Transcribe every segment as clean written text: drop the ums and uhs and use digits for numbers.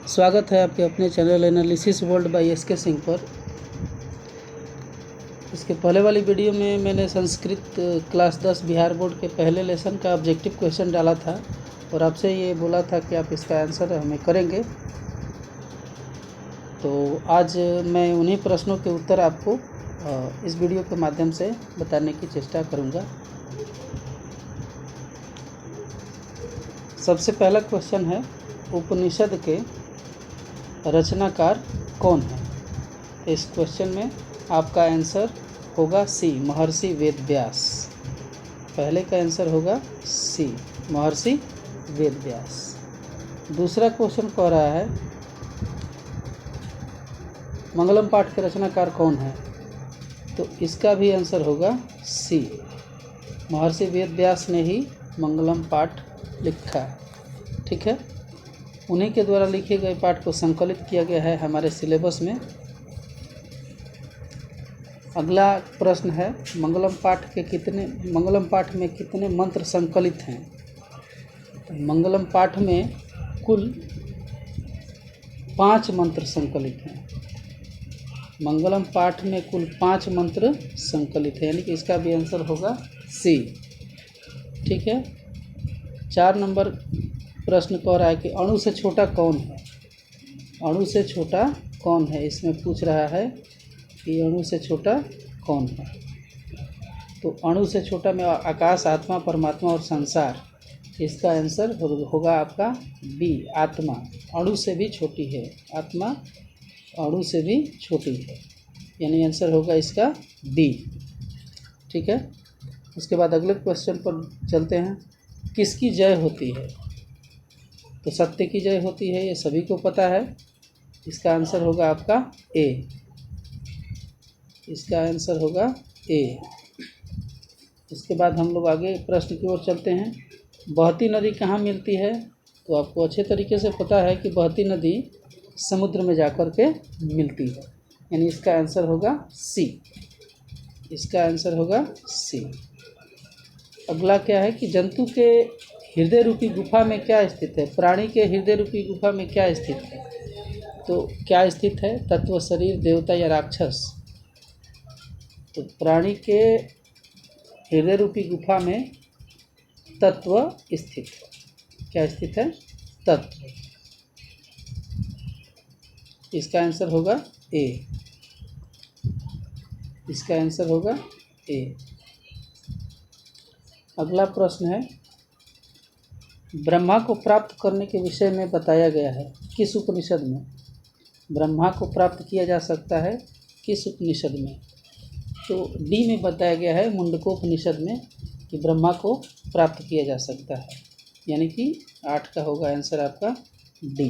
स्वागत है आपके अपने channel analysis world by SK Singh पर। इसके पहले वाली वीडियो में मैंने संस्कृत क्लास 10 बिहार बोर्ड के पहले लेसन का ऑब्जेक्टिव क्वेश्चन डाला था और आपसे ये बोला था कि आप इसका आंसर हमें करेंगे। तो आज मैं उन्हीं प्रश्नों के उत्तर आपको इस वीडियो के माध्यम से बताने की चेष्टा करूँगा। सबसे पहला क्वेश्चन है, उपनिषद के रचनाकार कौन है? इस क्वेश्चन में आपका आंसर होगा सी, महर्षि वेद व्यास। पहले का आंसर होगा सी, महर्षि वेद व्यास। दूसरा क्वेश्चन कह रहा है, मंगलम पाठ के रचनाकार कौन है? तो इसका भी आंसर होगा सी, महर्षि वेद व्यास ने ही मंगलम पाठ लिखा। ठीक है, उन्हीं के द्वारा लिखे गए पाठ को संकलित किया गया है हमारे सिलेबस में। अगला प्रश्न है, मंगलम पाठ में कितने मंत्र संकलित हैं? तो मंगलम पाठ में कुल 5 मंत्र संकलित हैं। मंगलम पाठ में कुल 5 मंत्र संकलित हैं, यानी कि इसका भी आंसर होगा सी। ठीक है, 4 नंबर प्रश्न कह रहा है कि अणु से छोटा कौन है? अणु से छोटा कौन है? इसमें पूछ रहा है कि अणु से छोटा कौन है। तो अणु से छोटा में आकाश, आत्मा, परमात्मा और संसार। इसका आंसर होगा आपका बी, आत्मा। अणु से भी छोटी है आत्मा, अणु से भी छोटी है, यानी आंसर होगा इसका बी। ठीक है, उसके बाद अगले क्वेश्चन पर चलते हैं। किसकी जय होती है? तो सत्य की जय होती है, ये सभी को पता है। इसका आंसर होगा आपका ए, इसका आंसर होगा ए। इसके बाद हम लोग आगे प्रश्न की ओर चलते हैं। बहती नदी कहाँ मिलती है? तो आपको अच्छे तरीके से पता है कि बहती नदी समुद्र में जाकर के मिलती है, यानी इसका आंसर होगा सी, इसका आंसर होगा सी। अगला क्या है कि जंतु के हृदय रूपी गुफा में क्या स्थित है? प्राणी के हृदय रूपी गुफा में क्या स्थित है? तो क्या स्थित है? तत्व, शरीर, देवता या राक्षस? तो प्राणी के हृदय रूपी गुफा में तत्व स्थित है। क्या स्थित है? तत्व। इसका आंसर होगा ए, इसका आंसर होगा ए। अगला प्रश्न है, ब्रह्मा को प्राप्त करने के विषय में बताया गया है किस उपनिषद में? ब्रह्मा को प्राप्त किया जा सकता है किस उपनिषद में? तो डी में बताया गया है, मुंडकोपनिषद में, कि ब्रह्मा को प्राप्त किया जा सकता है, यानी कि 8 का होगा आंसर आपका डी।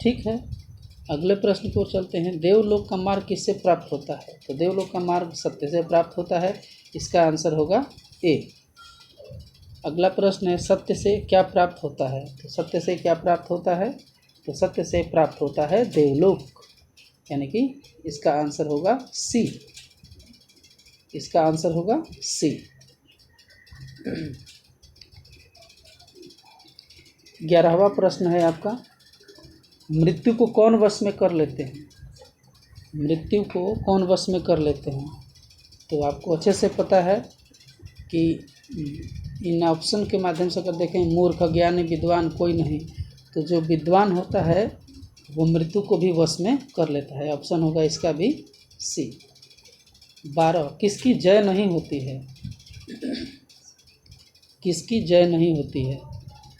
ठीक है, अगले प्रश्न को चलते हैं। देवलोक का मार्ग किससे प्राप्त होता है? तो देवलोक का मार्ग सत्य से प्राप्त होता है, इसका आंसर होगा ए। अगला प्रश्न है, सत्य से क्या प्राप्त होता है? तो सत्य से क्या प्राप्त होता है? तो सत्य से प्राप्त होता है देवलोक, यानी कि इसका आंसर होगा सी, इसका आंसर होगा सी। 11वां प्रश्न है आपका, मृत्यु को कौन वश में कर लेते हैं? मृत्यु को कौन वश में कर लेते हैं? तो आपको अच्छे से पता है कि इन ऑप्शन के माध्यम से अगर देखें, मूर्ख, अज्ञानी, विद्वान कोई नहीं। तो जो विद्वान होता है वो मृत्यु को भी वश में कर लेता है, ऑप्शन होगा इसका भी सी। 12, किसकी जय नहीं होती है? किसकी जय नहीं होती है?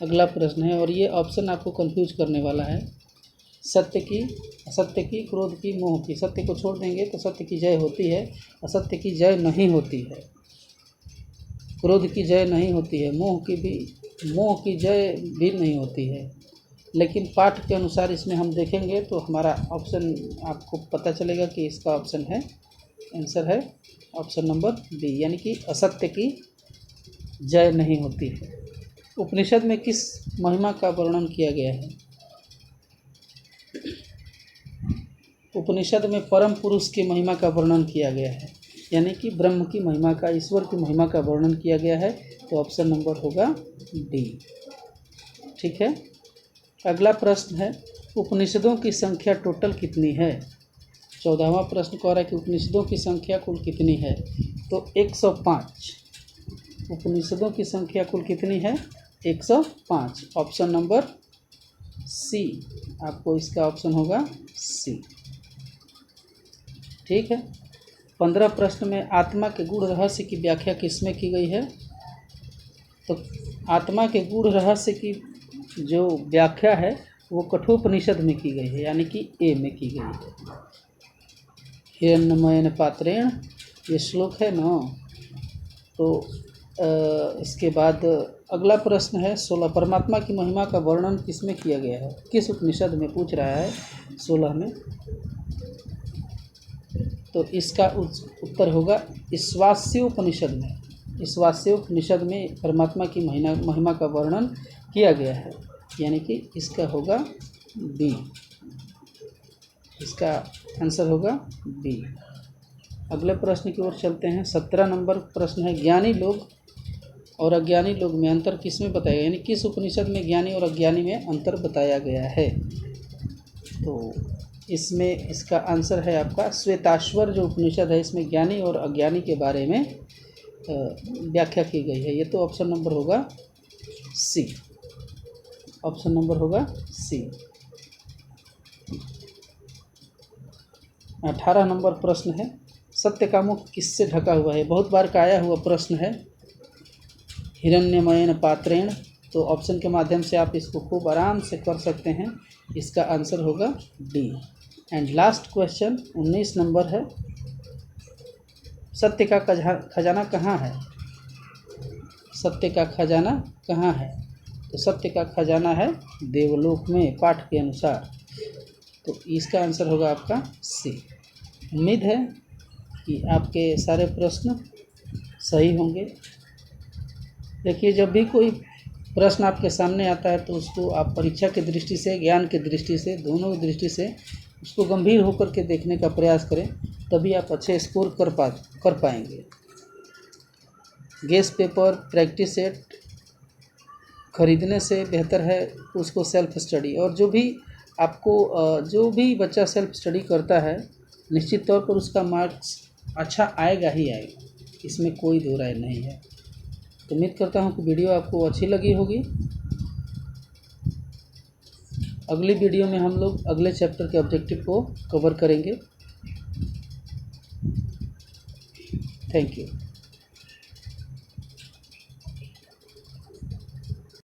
अगला प्रश्न है और ये ऑप्शन आपको कंफ्यूज करने वाला है। सत्य की, असत्य की, क्रोध की, मोह की। सत्य को छोड़ देंगे तो सत्य की जय होती है, असत्य की जय नहीं होती है, क्रोध की जय नहीं होती है, मोह की जय भी नहीं होती है। लेकिन पाठ के अनुसार इसमें हम देखेंगे तो हमारा ऑप्शन आपको पता चलेगा कि इसका ऑप्शन है, आंसर है ऑप्शन नंबर बी, यानी कि असत्य की जय नहीं होती है। उपनिषद में किस महिमा का वर्णन किया गया है? उपनिषद में परम पुरुष की महिमा का वर्णन किया गया है, यानी कि ब्रह्म की महिमा का, ईश्वर की महिमा का वर्णन किया गया है। तो ऑप्शन नंबर होगा डी। ठीक है, अगला प्रश्न है, उपनिषदों की संख्या टोटल कितनी है। 14वां प्रश्न कह रहा है कि उपनिषदों की संख्या कुल कितनी है, तो 105। उपनिषदों की संख्या कुल कितनी है, 105। ऑप्शन नंबर सी, आपको इसका ऑप्शन होगा सी। ठीक है। 15 प्रश्न में आत्मा के गूढ़ रहस्य की व्याख्या किसमें की गई है, तो आत्मा के गूढ़ रहस्य की जो व्याख्या है वो कठोपनिषद में की गई है, यानी कि ए में की गई है। हिरण्मयेन पात्रेण, ये श्लोक है ना। तो इसके बाद अगला प्रश्न है 16, परमात्मा की महिमा का वर्णन किसमें किया गया है, किस उपनिषद में पूछ रहा है 16 में। तो इसका उत्तर होगा ईशावास्योपनिषद में। ईशावास्योपनिषद में परमात्मा की महिमा का वर्णन किया गया है, यानी कि इसका होगा बी। इसका आंसर होगा बी। अगले प्रश्न की ओर चलते हैं। 17 नंबर प्रश्न है, ज्ञानी लोग और अज्ञानी लोग में अंतर किसमें बताया, यानी किस उपनिषद में ज्ञानी और अज्ञानी में अंतर बताया गया है। तो इसमें इसका आंसर है आपका श्वेताश्वर जो उपनिषद है, इसमें ज्ञानी और अज्ञानी के बारे में व्याख्या की गई है। ये तो ऑप्शन नंबर होगा सी। ऑप्शन नंबर होगा सी। 18 नंबर प्रश्न है, सत्य का मुख किससे ढका हुआ है। बहुत बार का आया हुआ प्रश्न है, हिरण्यमयेन पात्रेण। तो ऑप्शन के माध्यम से आप इसको खूब आराम से कर सकते हैं। इसका आंसर होगा D. And last question 19 number है, सत्य का खजाना कहाँ है। सत्य का खजाना कहाँ है, तो सत्य का खजाना है देवलोक में, पाठ के अनुसार। तो इसका आंसर होगा आपका सी। उम्मीद है कि आपके सारे प्रश्न सही होंगे। देखिए, जब भी कोई प्रश्न आपके सामने आता है तो उसको आप परीक्षा की दृष्टि से, ज्ञान की दृष्टि से, दोनों की दृष्टि से उसको गंभीर होकर के देखने का प्रयास करें, तभी आप अच्छे स्कोर कर पाएंगे। गेस पेपर, प्रैक्टिस सेट खरीदने से बेहतर है उसको सेल्फ स्टडी। और जो भी बच्चा सेल्फ स्टडी करता है, निश्चित तौर पर उसका मार्क्स अच्छा आएगा ही आएगा, इसमें कोई दो राय नहीं है। तो उम्मीद करता हूँ कि वीडियो आपको अच्छी लगी होगी। अगली वीडियो में हम लोग अगले चैप्टर के ऑब्जेक्टिव को कवर करेंगे। Thank you.